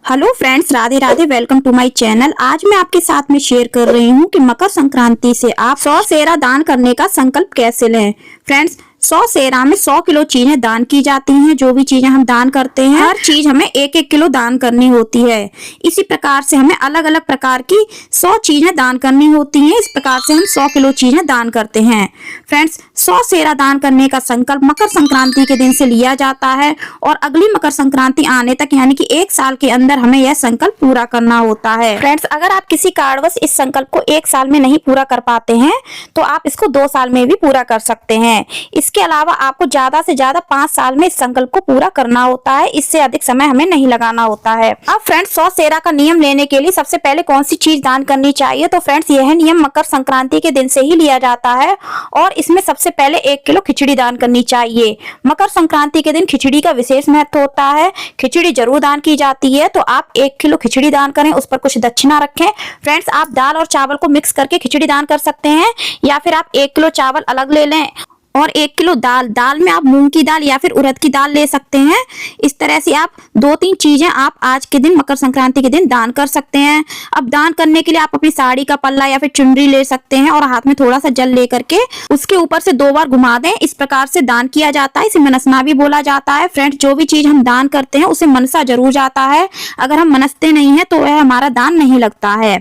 Hello friends, Radhe Radhe. Welcome to my channel. आज मैं आपके साथ में शेयर कर रही हूँ कि मकर संक्रांति से आप 100 सेरा दान करने का संकल्प कैसे लें। फ्रेंड्स, 100 सेरा में 100 किलो चीजें दान की जाती हैं। जो भी चीजें हम दान करते हैं, हर चीज हमें 1-1 किलो दान करनी होती है। इसी प्रकार से हमें अलग अलग प्रकार की 100 चीजें दान करनी होती हैं। इस प्रकार से हम 100 किलो चीजें दान करते हैं। फ्रेंड्स, 100 सेरा दान करने का संकल्प मकर संक्रांति के दिन से लिया जाता है और अगली मकर संक्रांति आने तक यानी कि 1 साल के अंदर हमें यह संकल्प पूरा करना होता है। फ्रेंड्स, अगर आप किसी कारणवश इस संकल्प को 1 साल में नहीं पूरा कर पाते हैं तो आप इसको 2 साल में भी पूरा कर सकते हैं। इसके अलावा आपको ज्यादा से ज्यादा 5 साल में इस संकल्प को पूरा करना होता है। इससे अधिक समय हमें नहीं लगाना होता है। अब फ्रेंड्स, 100 सेरा का नियम लेने के लिए सबसे पहले कौन सी चीज दान करनी चाहिए, तो फ्रेंड्स यह नियम मकर संक्रांति के दिन से ही लिया जाता है और इसमें सबसे पहले 1 किलो खिचड़ी दान करनी चाहिए। मकर संक्रांति के दिन खिचड़ी का विशेष महत्व होता है। खिचड़ी जरूर दान की जाती है, तो आप 1 किलो खिचड़ी दान करें, उस पर कुछ दक्षिणा रखें। फ्रेंड्स, आप दाल और चावल को मिक्स करके खिचड़ी दान कर सकते हैं या फिर आप 1 किलो चावल अलग ले लें और 1 किलो दाल में आप मूंग की दाल या फिर उड़द की दाल ले सकते हैं। इस तरह से आप 2-3 चीजें आप आज के दिन मकर संक्रांति के दिन दान कर सकते हैं। अब दान करने के लिए आप अपनी साड़ी का पल्ला या फिर चुनरी ले सकते हैं और हाथ में थोड़ा सा जल लेकर के उसके ऊपर से 2 बार घुमा दें। इस प्रकार से दान किया जाता है। इसे मनसना भी बोला जाता है। फ्रेंड्स, जो भी चीज हम दान करते हैं उसे मनसा जरूर जाता है। अगर हम मनसते नहीं है तो वह हमारा दान नहीं लगता है।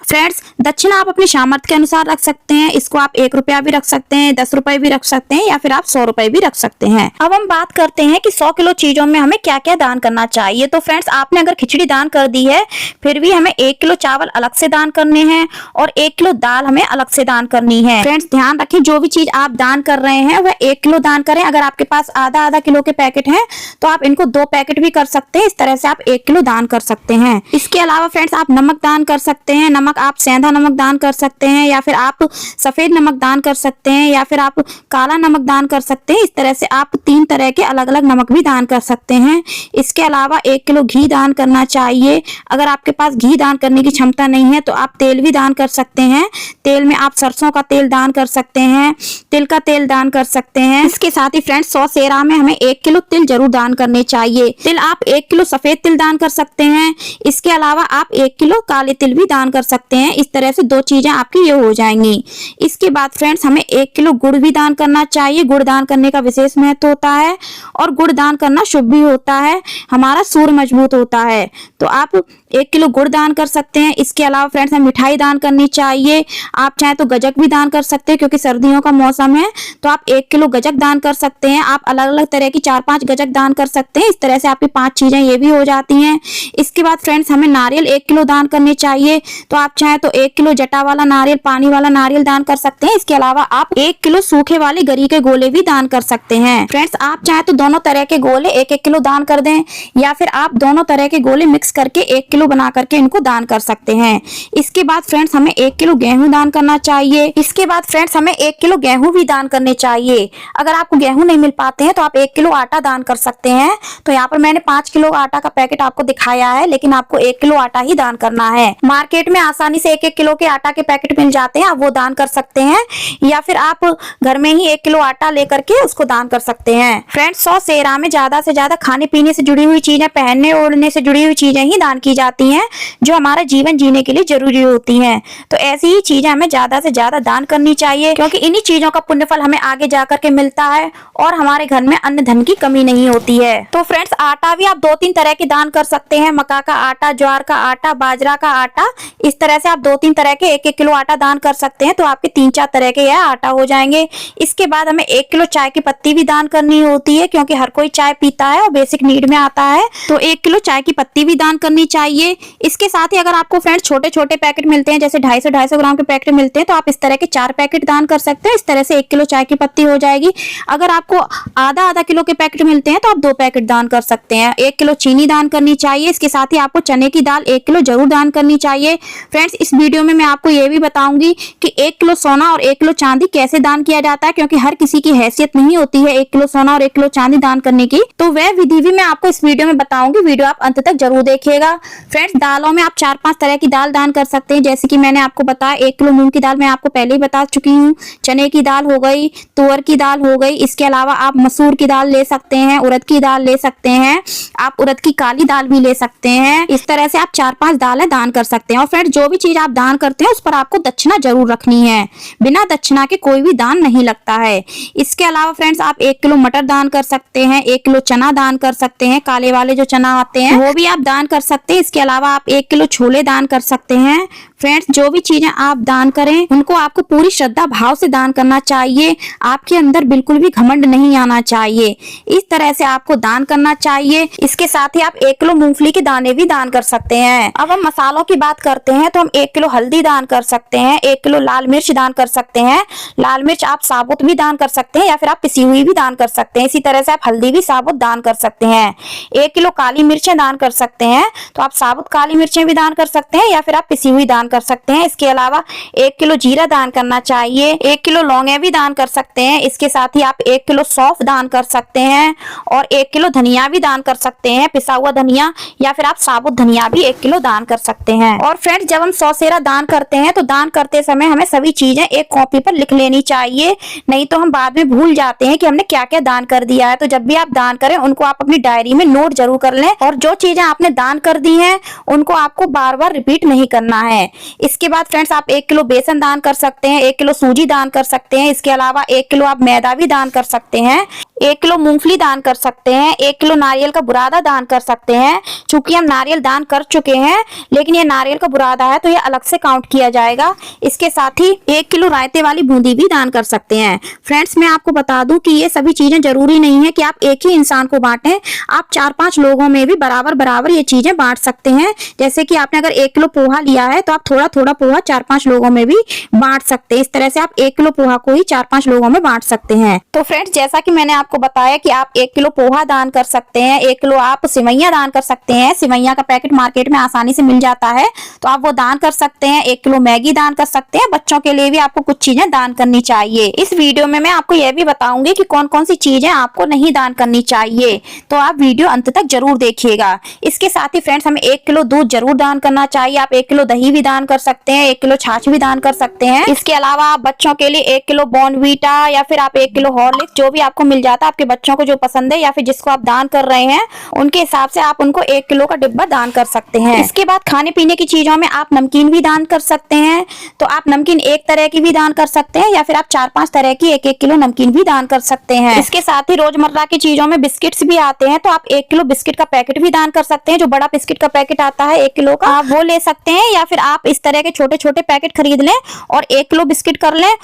फ्रेंड्स, दक्षिणा आप अपनी सामर्थ्य के अनुसार रख सकते हैं। इसको आप 1 रुपया भी रख सकते हैं, 10 रुपए भी रख सकते हैं या फिर आप 100 रुपए भी रख सकते हैं। अब हम बात करते हैं कि 100 किलो चीजों में हमें क्या क्या दान करना चाहिए। तो फ्रेंड्स, आपने अगर खिचड़ी दान कर दी है फिर भी हमें 1 किलो चावल अलग से दान करने हैं और 1 किलो दाल हमें अलग से दान करनी है। फ्रेंड्स, ध्यान रखें, जो भी चीज आप दान कर रहे हैं वह 1 किलो दान करें। अगर आपके पास आधा किलो के पैकेट हैं तो आप इनको 2 पैकेट भी कर सकते हैं। इस तरह से आप 1 किलो दान कर सकते हैं। इसके अलावा फ्रेंड्स, आप नमक दान कर सकते हैं। नमक आप सेंधा नमक दान कर सकते हैं या फिर आप सफेद नमक दान कर सकते हैं या फिर आप काला नमक दान कर सकते हैं। इस तरह से आप 3 तरह के अलग अलग नमक भी दान कर सकते हैं। इसके अलावा 1 किलो घी दान करना चाहिए। अगर आपके पास घी दान करने की क्षमता नहीं है तो आप तेल भी दान कर सकते हैं। तेल में आप सरसों का तेल दान कर सकते हैं, तिल का तेल दान कर सकते हैं। इसके साथ ही फ्रेंड्स, 100 सेरा में हमें 1 किलो तिल जरूर दान करने चाहिए। तिल आप 1 किलो सफेद तिल दान कर सकते हैं। इसके अलावा आप 1 किलो काले तिल भी दान कर सकते हैं। इस तरह से 2 चीजें आपकी ये हो जाएंगी। इसके बाद फ्रेंड्स, हमें 1 किलो गुड़ भी दान करना चाहिए। गुड़ दान करने का विशेष महत्व होता है और गुड़ दान करना शुभ भी होता है। हमारा सूर्य मजबूत होता है, तो आप 1 किलो गुड़ दान कर सकते हैं। इसके अलावा फ्रेंड्स, हमें मिठाई दान करनी चाहिए। आप चाहे तो गजक भी दान कर सकते हैं, क्योंकि सर्दियों का मौसम है तो आप 1 किलो गजक दान कर सकते हैं। आप अलग अलग तरह की 4-5 गजक दान कर सकते हैं। इस तरह से आपकी 5 चीजें ये भी हो जाती हैं। इसके बाद फ्रेंड्स, हमें नारियल 1 किलो दान करने चाहिए। तो आप चाहे तो 1 किलो जटा वाला नारियल, पानी वाला नारियल दान कर सकते हैं। इसके अलावा आप 1 किलो सूखे वाले गरी के गोले भी दान कर सकते हैं। फ्रेंड्स, आप चाहे तो दोनों तरह के गोले 1-1 किलो दान कर दें या फिर आप दोनों तरह के गोले मिक्स करके 1 किलो बना करके इनको दान कर सकते हैं। इसके बाद फ्रेंड्स, हमें 1 किलो गेहूं दान करना चाहिए। इसके बाद फ्रेंड्स, हमें 1 किलो गेहूं भी दान करने चाहिए। अगर आपको गेहूं नहीं मिल पाते हैं तो आप 1 किलो आटा दान कर सकते हैं। तो यहाँ पर मैंने 5 किलो आटा का पैकेट आपको दिखाया है, लेकिन आपको 1 किलो आटा ही दान करना है। मार्केट में आसानी से 1-1 किलो के आटा के पैकेट मिल जाते हैं, आप वो दान कर सकते हैं या फिर आप घर में ही 1 किलो आटा लेकर के उसको दान कर सकते हैं। फ्रेंड्स, 100 सेरा में ज्यादा से ज्यादा खाने पीने से जुड़ी हुई चीजें, पहनने ओढ़ने से जुड़ी हुई चीजें ही दान की जाती हैं, जो हमारा जीवन जीने के लिए जरूरी होती हैं। तो ऐसी ही चीजें हमें ज्यादा से ज्यादा दान करनी चाहिए, क्योंकि इन्हीं चीजों का पुण्यफल हमें आगे जाकर के मिलता है और हमारे घर में अन्न धन की कमी नहीं होती है। तो फ्रेंड्स, आटा भी आप 2-3 तरह के दान कर सकते हैं। मक्का का आटा, ज्वार का आटा, बाजरा का आटा। इस तरह से आप 2-3 तरह के 1-1 किलो आटा दान कर सकते हैं। तो आपके 3-4 तरह के यह आटा हो जाएंगे। इसके बाद हमें 1 किलो चाय की पत्ती भी दान करनी होती है, क्योंकि हर कोई चाय पीता है और बेसिक नीड में आता है। तो 1 किलो चाय की पत्ती भी दान करनी चाहिए। इसके साथ ही अगर आपको फ्रेंड्स छोटे छोटे पैकेट मिलते हैं, जैसे 250-250 ग्राम के पैकेट मिलते हैं, तो आप इस तरह के 4 पैकेट दान कर सकते हैं। इस तरह से 1 किलो चाय की पत्ती हो जाएगी। अगर आपको आधा किलो के पैकेट मिलते हैं तो आप 2 पैकेट दान कर सकते हैं। 1 किलो चीनी दान करनी चाहिए। इसके साथ ही आपको चने की दाल 1 किलो जरूर दान करनी चाहिए। फ्रेंड्स, इस वीडियो में मैं आपको ये भी बताऊंगी कि 1 किलो सोना और 1 किलो चांदी कैसे दान किया जाता है, क्योंकि हर किसी की हैसियत नहीं होती है 1 किलो सोना और 1 किलो चांदी दान करने की, तो वह विधि भी मैं आपको इस वीडियो में बताऊंगी। वीडियो आप अंत तक जरूर देखिएगा। फ्रेंड्स, दालों में आप 4-5 तरह की दाल दान कर सकते हैं। जैसे कि मैंने आपको बताया 1 किलो मूंग की दाल मैं आपको पहले ही बता चुकी हूँ, चने की दाल हो गई, तुअर की दाल हो गई, इसके अलावा आप मसूर की दाल ले सकते हैं, उड़द की दाल ले सकते हैं, आप उड़द की काली दाल भी ले सकते हैं। इस तरह से आप 4-5 दालें दान कर सकते हैं। और फ्रेंड्स, जो भी चीज आप दान करते हैं उस पर आपको दक्षिणा जरूर रखनी है। बिना दक्षिणा के कोई भी दान नहीं लगता है। इसके अलावा फ्रेंड्स, आप 1 किलो मटर दान कर सकते हैं, 1 किलो चना दान कर सकते हैं, काले वाले जो चना आते हैं वो भी आप दान कर सकते हैं। इसके अलावा आप 1 किलो छोले दान कर सकते हैं। फ्रेंड्स, जो भी चीजें आप दान करें उनको आपको पूरी श्रद्धा भाव से दान करना चाहिए। आपके अंदर बिल्कुल भी घमंड नहीं आना चाहिए। इस तरह से आपको दान करना चाहिए। इसके साथ ही आप 1 किलो मूंगफली के दाने भी दान कर सकते हैं। अब हम मसालों की बात करते हैं तो हम 1 किलो हल्दी दान कर सकते हैं, 1 किलो लाल मिर्च दान कर सकते हैं। लाल मिर्च आप साबुत भी दान कर सकते हैं या फिर आप पिसी हुई भी दान कर सकते हैं। इसी तरह से आप हल्दी भी साबुत दान कर सकते हैं। 1 किलो काली मिर्चें दान कर सकते हैं, तो आप साबुत काली मिर्चें भी दान कर सकते हैं या फिर आप पिसी हुई दान कर सकते हैं। इसके अलावा 1 किलो जीरा दान करना चाहिए, 1 किलो लौंगे भी दान कर सकते हैं। इसके साथ ही आप 1 किलो सौंफ दान कर सकते हैं और 1 किलो धनिया भी दान कर सकते हैं, पिसा हुआ धनिया, या फिर आप साबुत धनिया भी 1 किलो दान कर सकते हैं। और फ्रेंड्स, जब हम 100 सेरा दान करते हैं तो दान करते समय हमें सभी चीजें एक कॉपी पर लिख लेनी चाहिए, नहीं तो हम बाद में भूल जाते हैं कि हमने क्या क्या दान कर दिया है। तो जब भी आप दान करें उनको आप अपनी डायरी में नोट जरूर कर लें और जो चीजें आपने दान कर दी हैं उनको आपको बार बार रिपीट नहीं करना है। इसके बाद फ्रेंड्स, आप 1 किलो बेसन दान कर सकते हैं, 1 किलो सूजी दान कर सकते हैं। इसके अलावा 1 किलो आप मैदा भी दान कर सकते हैं, 1 किलो मूंगफली दान कर सकते हैं, 1 किलो नारियल का बुरादा दान कर सकते हैं। चूंकि हम नारियल दान कर चुके हैं लेकिन ये नारियल का बुरादा है तो ये अलग से काउंट किया जाएगा। इसके साथ ही 1 किलो रायते वाली बूंदी भी दान कर सकते हैं। फ्रेंड्स, मैं आपको बता दूं कि ये सभी चीजें जरूरी नहीं है कि आप एक ही इंसान को बांटें, आप 4-5 लोगों में भी बराबर बराबर ये चीजें बांट सकते हैं। जैसे कि आपने अगर 1 किलो पोहा लिया है तो आप थोड़ा थोड़ा पोहा 4-5 लोगों में भी बांट सकते हैं। इस तरह से आप 1 किलो पोहा को ही 4-5 लोगों में बांट सकते हैं। तो फ्रेंड्स, जैसा कि मैंने आपको बताया कि आप 1 किलो पोहा दान कर सकते हैं, 1 किलो आप सिवैया दान कर सकते हैं। सिवैया का पैकेट मार्केट में आसानी से मिल जाता है तो आप वो दान कर सकते हैं। 1 किलो मैगी दान कर सकते हैं। बच्चों के लिए भी आपको कुछ चीजें दान करनी चाहिए। इस वीडियो में मैं आपको यह भी बताऊंगी कि कौन कौन सी चीजें आपको नहीं दान करनी चाहिए, तो आप वीडियो अंत तक जरूर देखिएगा। इसके साथ ही फ्रेंड्स, हमें 1 किलो दूध जरूर दान करना चाहिए। आप 1 किलो दही भी दान कर सकते हैं, 1 किलो छाछ भी दान कर सकते हैं। इसके अलावा आप बच्चों के लिए 1 किलो बॉर्नवीटा या फिर आप 1 किलो हॉर्लिक्स, जो भी आपको मिल जाता है, आपके बच्चों को जो पसंद है या फिर जिसको आप दान कर रहे हैं उनके हिसाब से आप उनको 1 किलो का डिब्बा दान कर सकते हैं। इसके बाद खाने पीने की चीजों में आप नमकीन भी दान कर सकते हैं, तो आप नमकीन 1 तरह की भी दान कर सकते हैं या फिर आप 4-5 तरह की 1-1 किलो नमकीन भी दान कर सकते हैं। इसके साथ ही रोजमर्रा की चीजों में बिस्किट्स भी आते हैं, तो आप 1 किलो बिस्किट का पैकेट भी दान कर सकते हैं। जो बड़ा बिस्किट का पैकेट आता है 1 किलो का, आप वो ले सकते हैं या फिर आप इस तरह के छोटे छोटे पैकेट खरीद लें और 1 किलो बिस्किट कर लें,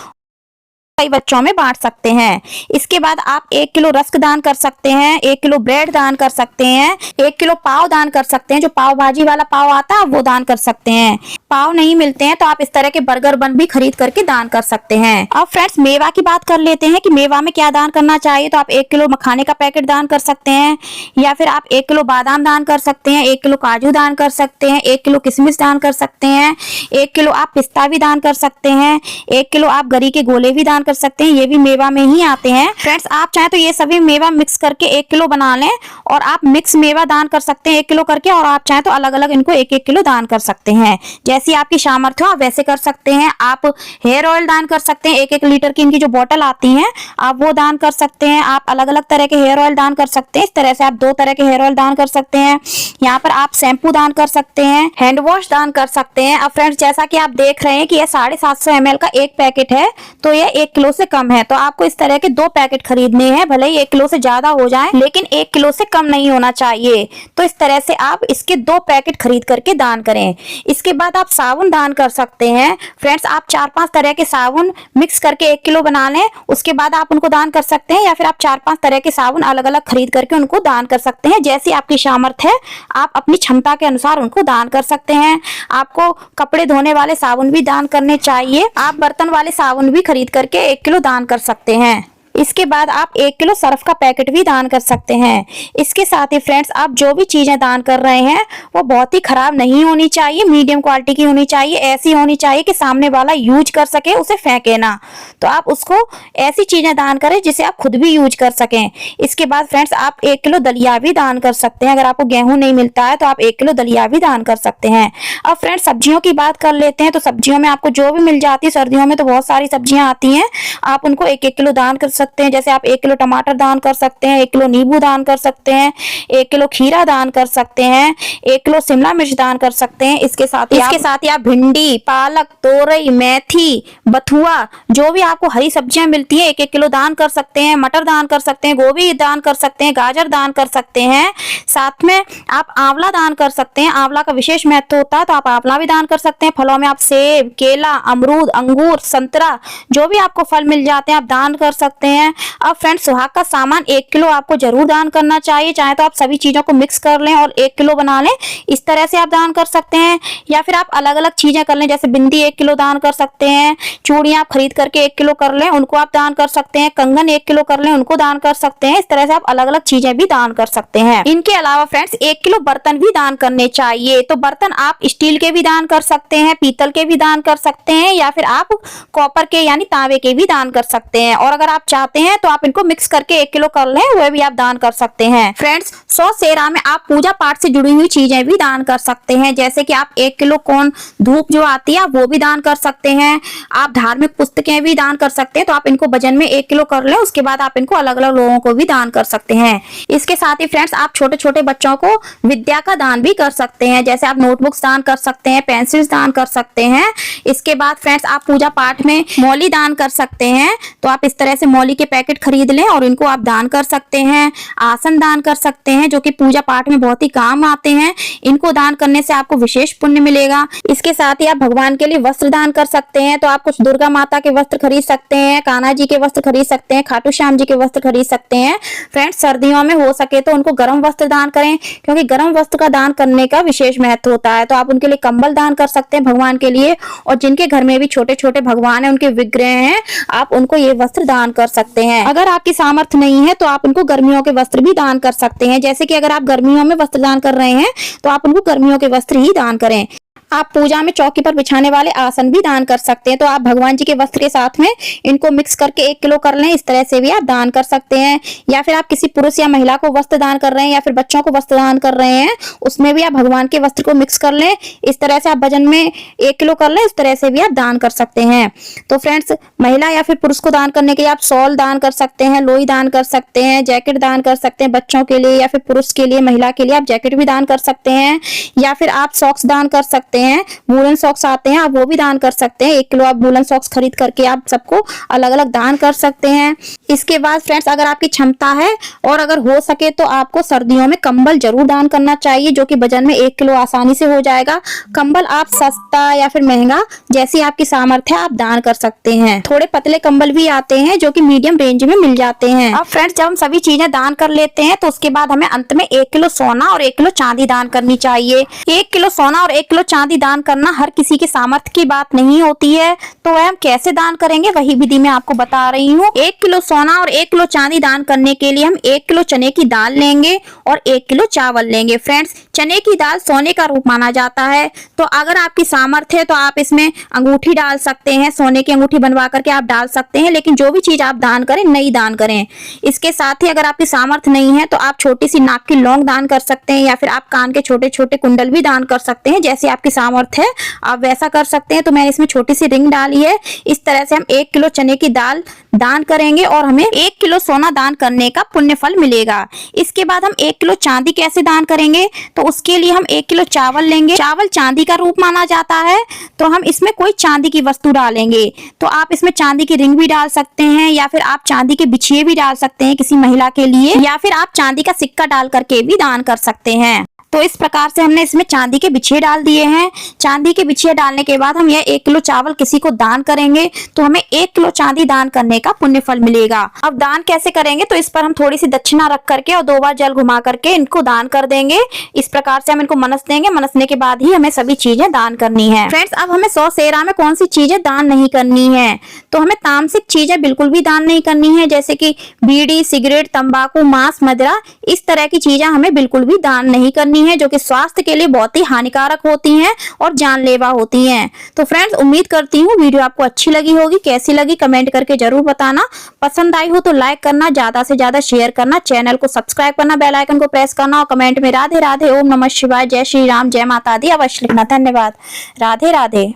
कई बच्चों में बांट सकते हैं। इसके बाद आप 1 किलो रस्क दान कर सकते हैं, 1 किलो ब्रेड दान कर सकते हैं, 1 किलो पाव दान कर सकते हैं। जो पाव भाजी वाला पाव आता है वो दान कर सकते हैं। पाव नहीं मिलते हैं तो आप इस तरह के बर्गर बन भी खरीद करके दान कर सकते हैं। अब फ्रेंड्स, मेवा की बात कर लेते हैं कि मेवा में क्या दान करना चाहिए। तो आप 1 किलो मखाने का पैकेट दान कर सकते हैं या फिर आप 1 किलो बादाम दान कर सकते हैं, 1 किलो काजू दान कर सकते हैं, 1 किलो किशमिश दान कर सकते हैं, 1 किलो आप पिस्ता भी दान कर सकते हैं, 1 किलो आप गरी के गोले भी दान कर सकते हैं। ये भी मेवा में ही आते हैं। फ्रेंड्स, आप चाहे तो ये सभी मेवा मिक्स करके 1 किलो बना लें और आप मिक्स मेवा दान कर सकते हैं 1 किलो करके, और आप चाहे तो अलग अलग इनको 1-1 किलो दान कर सकते हैं। जैसी आपकी सामर्थ्य हो आप वैसे कर सकते हैं। आप हेयर ऑयल दान कर सकते हैं, 1-1 लीटर की इनकी जो बोतल आती हैं आप वो दान कर सकते हैं। आप अलग अलग तरह के हेयर ऑयल दान कर सकते हैं। इस तरह से आप 2 तरह के हेयर ऑयल दान कर सकते हैं। यहाँ पर आप शैम्पू दान कर सकते हैं, हैंड वॉश दान कर सकते हैं। अब फ्रेंड्स, जैसा कि आप देख रहे हैं कि यह 750 ml का एक पैकेट है, तो यह 1 किलो से कम है। तो आपको इस तरह के 2 पैकेट खरीदने हैं, भले ही 1 किलो से ज्यादा हो जाए लेकिन 1 किलो से कम नहीं होना चाहिए। तो इस तरह से आप इसके 2 पैकेट खरीद करके दान करें। इसके बाद आप साबुन दान कर सकते हैं। फ्रेंड्स, आप 4-5 तरह के साबुन मिक्स करके 1 किलो बना लें, उसके बाद आप उनको दान कर सकते हैं, या फिर आप 4-5 तरह के साबुन अलग अलग खरीद करके उनको दान कर सकते हैं। जैसी आपकी सामर्थ्य है आप अपनी क्षमता के अनुसार उनको दान कर सकते हैं। आपको कपड़े धोने वाले साबुन भी दान करने चाहिए। आप बर्तन वाले साबुन भी खरीद करके 1 किलो दान कर सकते हैं। इसके बाद आप 1 किलो सर्फ का पैकेट भी दान कर सकते हैं। इसके साथ ही फ्रेंड्स आप जो भी चीजें दान कर रहे हैं वो बहुत ही खराब नहीं होनी चाहिए, मीडियम क्वालिटी की होनी चाहिए, ऐसी होनी चाहिए कि सामने वाला यूज कर सके, उसे फेंके ना। तो आप उसको ऐसी चीजें दान करें जिसे आप खुद भी यूज कर सकें। इसके बाद फ्रेंड्स आप 1 किलो दलिया भी दान कर सकते हैं। अगर आपको गेहूं नहीं मिलता है तो आप 1 किलो दलिया भी दान कर सकते हैं। अब फ्रेंड्स सब्जियों की बात कर लेते हैं। तो सब्जियों में आपको जो भी मिल जाती है, सर्दियों में तो बहुत सारी सब्जियां आती हैं, आप उनको 1-1 किलो दान कर सकते हैं। जैसे आप 1 किलो टमाटर दान कर सकते हैं, 1 किलो नींबू दान कर सकते हैं, 1 किलो खीरा दान कर सकते हैं, 1 किलो शिमला मिर्च दान कर सकते हैं। इसके साथ ही आप भिंडी, पालक, तोरई, मेथी, बथुआ, जो भी आपको हरी सब्जियां मिलती हैं 1-1 किलो दान कर सकते हैं। मटर दान कर सकते हैं, गोभी दान कर सकते हैं, गाजर दान कर सकते हैं। साथ में आप आंवला दान कर सकते हैं। आंवला का विशेष महत्व होता है तो आप आंवला भी दान कर सकते हैं। फलों में आप सेब, केला, अमरूद, अंगूर, संतरा, जो भी आपको फल मिल जाते हैं आप दान कर सकते हैं। अब फ्रेंड्स सुहाग का सामान 1 किलो आपको जरूर दान करना चाहिए। चाहे तो आप सभी चीजों को मिक्स कर लें और 1 किलो बना लें, इस तरह से आप दान कर सकते हैं। या फिर आप अलग अलग चीजें कर लें, जैसे बिंदी 1 किलो दान कर सकते हैं, चूड़ियां आप खरीद करके 1 किलो कर लें, उनको आप दान कर सकते हैं, कंगन 1 किलो कर लें, उनको दान कर सकते हैं। इस तरह से आप अलग अलग चीजें भी दान कर सकते हैं। इनके अलावा फ्रेंड्स 1 किलो बर्तन भी दान करने चाहिए। तो बर्तन आप स्टील के भी दान कर सकते हैं, पीतल के भी दान कर सकते हैं, या फिर आप कॉपर के यानी तांबे के भी दान कर सकते हैं। और अगर आप चाहते हैं तो आप इनको मिक्स करके 1 किलो कर लें, वह भी आप दान कर सकते हैं। फ्रेंड्स 100 सेरा में आप पूजा पाठ से जुड़ी हुई चीजें भी दान कर सकते हैं। जैसे कि आप 1 किलो कौन धूप जो आती है वो भी दान कर सकते हैं। आप धार्मिक पुस्तकें भी दान कर सकते हैं। तो आप इनको वजन में 1 किलो कर लें, उसके बाद आप इनको अलग अलग लोगों को भी दान कर सकते हैं। इसके साथ ही फ्रेंड्स आप छोटे छोटे बच्चों को विद्या का दान भी कर सकते हैं। जैसे आप नोटबुक्स दान कर सकते हैं, पेंसिल्स दान कर सकते हैं। इसके बाद फ्रेंड्स आप पूजा पाठ में मौली दान कर सकते हैं। तो आप इस तरह से मौली के पैकेट खरीद लें और इनको आप दान कर सकते हैं। आसन दान कर सकते हैं जो कि पूजा पाठ में बहुत ही काम आते हैं। इनको दान करने से आपको विशेष पुण्य मिलेगा। इसके साथ ही आप भगवान के लिए वस्त्र दान कर सकते हैं। तो आप कुछ दुर्गा माता के वस्त्र खरीद सकते हैं, कान्हा जी के वस्त्र खरीद सकते हैं, खाटू श्याम जी के वस्त्र खरीद सकते हैं। फ्रेंड्स सर्दियों में हो सके तो उनको गर्म वस्त्र दान करें, क्योंकि गर्म वस्त्र का दान करने का विशेष महत्व होता है। तो आप उनके लिए कंबल दान कर सकते हैं भगवान के लिए। और जिनके घर में भी छोटे छोटे भगवान है, उनके विग्रह हैं, आप उनको ये वस्त्र दान कर सकते हैं। अगर आपकी सामर्थ्य नहीं है तो आप उनको गर्मियों के वस्त्र भी दान कर सकते हैं। जैसे कि अगर आप गर्मियों में वस्त्र दान कर रहे हैं तो आप उनको गर्मियों के वस्त्र ही दान करें। आप पूजा में चौकी पर बिछाने वाले आसन भी दान कर सकते हैं। तो आप भगवान जी के वस्त्र के साथ में इनको मिक्स करके 1 किलो कर लें, इस तरह से भी आप दान कर सकते हैं। या फिर आप किसी पुरुष या महिला को वस्त्र दान कर रहे हैं या फिर बच्चों को वस्त्र दान कर रहे हैं, उसमें भी आप भगवान के वस्त्र को मिक्स कर लें, इस तरह से आप वजन में 1 किलो कर लें, इस तरह से भी आप दान कर सकते हैं। तो फ्रेंड्स महिला या फिर पुरुष को दान करने के लिए आप शॉल दान कर सकते हैं, लोई दान कर सकते हैं, जैकेट दान कर सकते हैं बच्चों के लिए, या फिर पुरुष के लिए, महिला के लिए आप जैकेट भी दान कर सकते हैं। या फिर आप सॉक्स दान कर सकते हैं, वूलन सॉक्स आते हैं, आप वो भी दान कर सकते हैं। 1 किलो आप वूलन सॉक्स खरीद करके आप सबको अलग अलग दान कर सकते हैं। इसके बाद फ्रेंड्स अगर आपकी क्षमता है और अगर हो सके तो आपको सर्दियों में कंबल जरूर दान करना चाहिए, जो कि वजन में 1 किलो आसानी से हो जाएगा। कंबल आप सस्ता या फिर महंगा जैसी आपकी सामर्थ्य है आप दान कर सकते हैं। थोड़े पतले कंबल भी आते हैं जो कि मीडियम रेंज में मिल जाते हैं। अब फ्रेंड्स जब हम सभी चीजें दान कर लेते हैं तो उसके बाद हमें अंत में 1 किलो सोना और 1 किलो चांदी दान करनी चाहिए। 1 किलो सोना और 1 किलो चांदी दान करना हर किसी के सामर्थ्य की बात नहीं होती है। तो वह हम कैसे दान करेंगे वही विधि मैं आपको बता रही हूँ। 1 किलो सोना और 1 किलो चांदी दान करने के लिए हम 1 किलो चने की दाल लेंगे और 1 किलो चावल लेंगे। फ्रेंड्स चने की दाल सोने का रूप माना जाता है, तो अगर आपकी सामर्थ्य है तो आप इसमें अंगूठी डाल सकते हैं, सोने की अंगूठी बनवा करके आप डाल सकते हैं। लेकिन जो भी चीज आप दान करें नई दान करें। इसके साथ ही अगर आपकी सामर्थ्य नहीं है तो आप छोटी सी नाक की लौंग दान कर सकते हैं, या फिर आप कान के छोटे छोटे कुंडल भी दान कर सकते हैं। जैसे आपकी सामर्थ्य है आप वैसा कर सकते हैं। तो मैंने इसमें छोटी सी रिंग डाली है। इस तरह से हम 1 किलो चने की दाल दान करेंगे और हमें 1 किलो सोना दान करने का पुण्य फल मिलेगा। इसके बाद हम 1 किलो चांदी कैसे दान करेंगे, तो उसके लिए हम 1 किलो चावल लेंगे। चावल चांदी का रूप माना जाता है, तो हम इसमें कोई चांदी की वस्तु डालेंगे। तो आप इसमें चांदी की रिंग भी डाल सकते हैं, या फिर आप चांदी के बिछिए भी डाल सकते हैं किसी महिला के लिए, या फिर आप चांदी का सिक्का डाल करके भी दान कर सकते हैं। तो इस प्रकार से हमने इसमें चांदी के बिछिए डाल दिए हैं। चांदी के बिछिए डालने के बाद हम यह 1 किलो चावल किसी को दान करेंगे तो हमें 1 किलो चांदी दान करने का पुण्य फल मिलेगा। अब दान कैसे करेंगे, तो इस पर हम थोड़ी सी दक्षिणा रख करके और 2 बार जल घुमा करके इनको दान कर देंगे। इस प्रकार से हम इनको मनस देंगे। मनसने के बाद ही हमें सभी चीजें दान करनी है। फ्रेंड्स, अब हमें 100 सेरा में कौन सी चीजें दान नहीं करनी है, तो हमें तामसिक चीजें बिल्कुल भी दान नहीं करनी है, जैसे कि बीड़ी, सिगरेट, तंबाकू, मांस, मदिरा, इस तरह की चीजें हमें बिल्कुल भी दान नहीं करनी है, जो कि स्वास्थ्य के लिए बहुत ही हानिकारक होती हैं और जानलेवा होती हैं। तो फ्रेंड्स, उम्मीद करती हूँ वीडियो आपको अच्छी लगी होगी। कैसी लगी कमेंट करके जरूर बताना। पसंद आई हो तो लाइक करना, ज्यादा से ज्यादा शेयर करना, चैनल को सब्सक्राइब करना, बेल आइकन को प्रेस करना और कमेंट में राधे राधे, ओम नमः शिवाय, जय श्री राम, जय माता दी अवश्य लिखना। धन्यवाद। राधे राधे।